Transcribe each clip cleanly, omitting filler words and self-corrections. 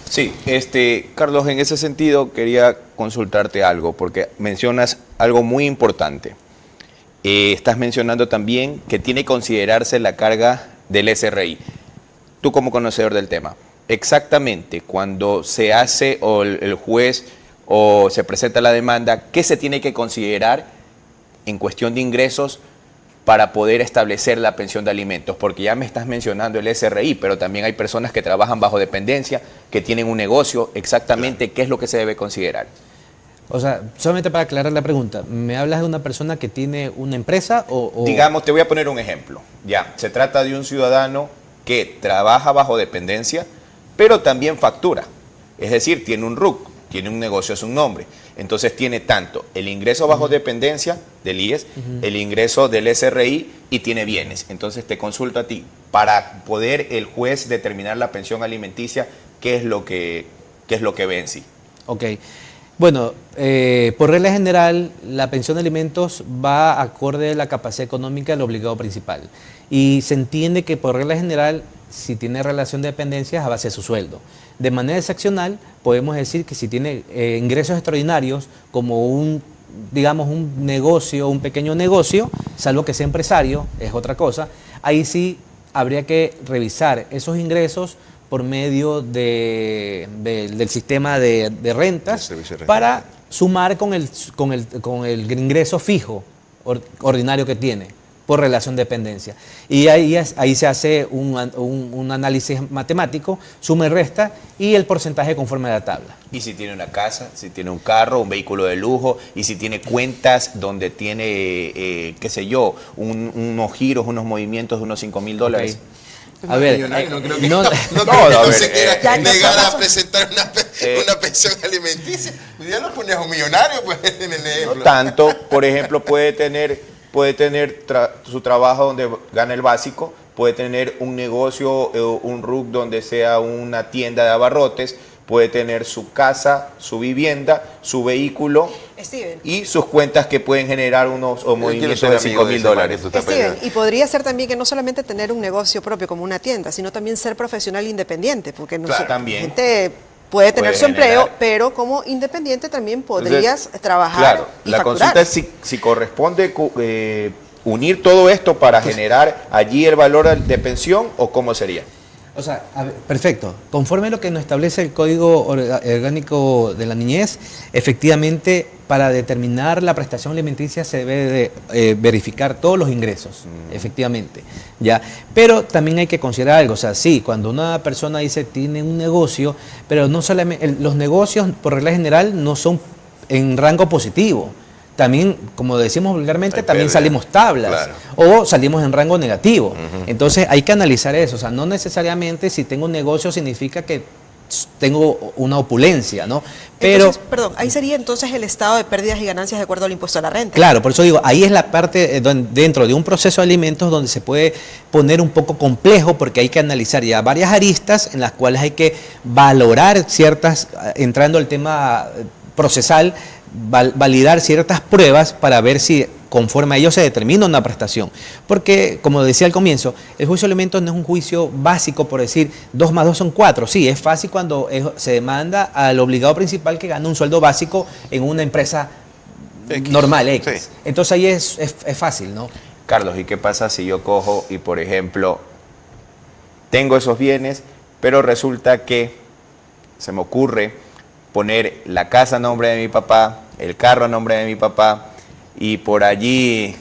Sí, Carlos, en ese sentido quería consultarte algo, porque mencionas algo muy importante. Estás mencionando también que tiene que considerarse la carga del SRI. Tú como conocedor del tema, exactamente cuando se hace o el juez o se presenta la demanda, ¿qué se tiene que considerar en cuestión de ingresos para poder establecer la pensión de alimentos? Porque ya me estás mencionando el SRI, pero también hay personas que trabajan bajo dependencia, que tienen un negocio. Exactamente, ¿qué es lo que se debe considerar? O sea, solamente para aclarar la pregunta, ¿me hablas de una persona que tiene una empresa o...? Digamos, te voy a poner un ejemplo. Ya, se trata de un ciudadano que trabaja bajo dependencia, pero también factura. Es decir, tiene un RUC, tiene un negocio a su nombre. Entonces tiene tanto el ingreso bajo dependencia del IES, el ingreso del SRI y tiene bienes. Entonces te consulto a ti, para poder el juez determinar la pensión alimenticia, ¿qué es lo que ve en sí? Ok. Bueno, por regla general, la pensión de alimentos va acorde a la capacidad económica del obligado principal. Y se entiende que por regla general, si tiene relación de dependencias, a base de su sueldo. De manera excepcional, podemos decir que si tiene ingresos extraordinarios, como digamos, un negocio, un pequeño negocio, salvo que sea empresario, es otra cosa, ahí sí habría que revisar esos ingresos por medio del sistema de rentas para sumar con el ingreso fijo ordinario que tiene por relación de dependencia. Y ahí se hace un análisis matemático, suma y resta, y el porcentaje conforme a la tabla. Y si tiene una casa, si tiene un carro, un vehículo de lujo, y si tiene cuentas donde tiene, qué sé yo, unos giros, unos movimientos de unos $5.000. Okay. A ver, no creo que no se quiera negar a presentar una pensión alimenticia. Ya lo ponías un millonario, pues, en el ejemplo. No tanto, por ejemplo, puede tener su trabajo donde gana el básico, puede tener un negocio, un RUC donde sea una tienda de abarrotes, puede tener su casa, su vivienda, su vehículo, Steven, y sus cuentas que pueden generar unos movimientos de $5.000. Steven, y podría ser también que no solamente tener un negocio propio como una tienda, sino también ser profesional independiente, porque no también gente puede tener su empleo, generar, pero como independiente también podrías trabajar. Claro, y la facturar. consulta es si corresponde unir todo esto para generar allí el valor de pensión, o cómo sería. O sea, a ver, perfecto. Conforme a lo que nos establece el Código Orgánico de la Niñez, efectivamente, para determinar la prestación alimenticia se debe de verificar todos los ingresos, efectivamente. ¿Ya? Pero también hay que considerar algo, o sea, sí, cuando una persona dice tiene un negocio, pero no solamente, los negocios por regla general no son en rango positivo. También, como decimos vulgarmente, también salimos tablas, o salimos en rango negativo. Entonces hay que analizar eso. O sea, no necesariamente si tengo un negocio significa que tengo una opulencia, ¿no? Pero, entonces, perdón, ahí sería entonces el estado de pérdidas y ganancias de acuerdo al impuesto a la renta. Claro, por eso digo, ahí es la parte dentro de un proceso de alimentos donde se puede poner un poco complejo, porque hay que analizar ya varias aristas en las cuales hay que valorar ciertas, entrando al tema procesal, validar ciertas pruebas para ver si conforme a ello se determina una prestación. Porque, como decía al comienzo, el juicio de alimentos no es un juicio básico por decir 2 más 2 son 4. Sí, es fácil cuando se demanda al obligado principal que gane un sueldo básico en una empresa normal, X. Sí. Entonces ahí es fácil, ¿no? Carlos, ¿y qué pasa si yo cojo y, por ejemplo, tengo esos bienes, pero resulta que se me ocurre poner la casa a nombre de mi papá, el carro a nombre de mi papá, y por allí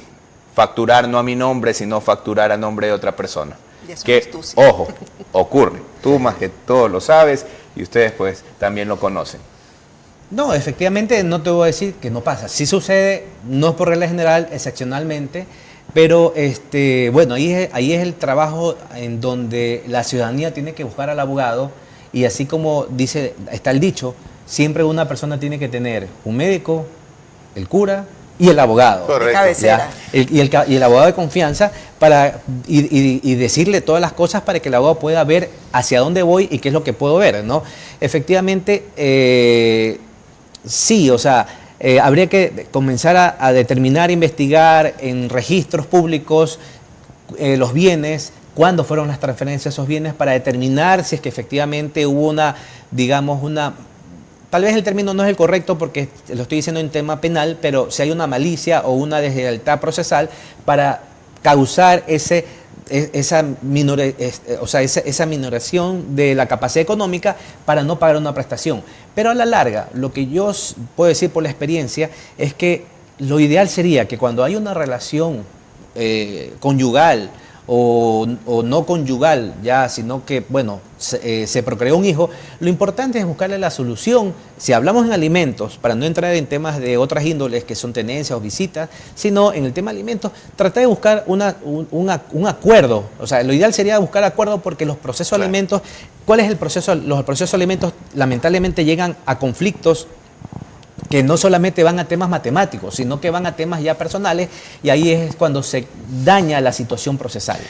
facturar no a mi nombre, sino facturar a nombre de otra persona? Que, ojo, ocurre. Tú más que todo lo sabes y ustedes pues también lo conocen. No, efectivamente no te voy a decir que no pasa. Sí sucede, no es por regla general, excepcionalmente, pero bueno, ahí es el trabajo en donde la ciudadanía tiene que buscar al abogado, y así como está el dicho, siempre una persona tiene que tener un médico, el cura y el abogado. De cabecera. Y el abogado de confianza y decirle todas las cosas para que el abogado pueda ver hacia dónde voy y qué es lo que puedo ver, ¿no? Efectivamente, sí, o sea, habría que comenzar a determinar, investigar en registros públicos los bienes, cuándo fueron las transferencias de esos bienes para determinar si es que efectivamente hubo una, digamos, tal vez el término no es el correcto porque lo estoy diciendo en tema penal, pero si hay una malicia o una deslealtad procesal para causar esa minoración de la capacidad económica para no pagar una prestación. Pero a la larga, lo que yo puedo decir por la experiencia es que lo ideal sería que cuando hay una relación conyugal o no conyugal ya, sino que, bueno, se procreó un hijo, lo importante es buscarle la solución. Si hablamos en alimentos, para no entrar en temas de otras índoles que son tenencias o visitas, sino en el tema de alimentos, tratar de buscar un acuerdo. O sea, lo ideal sería buscar acuerdo porque los procesos de alimentos, ¿cuál es el proceso? Los procesos de alimentos lamentablemente llegan a conflictos que no solamente van a temas matemáticos, sino que van a temas ya personales, y ahí es cuando se daña la situación procesal.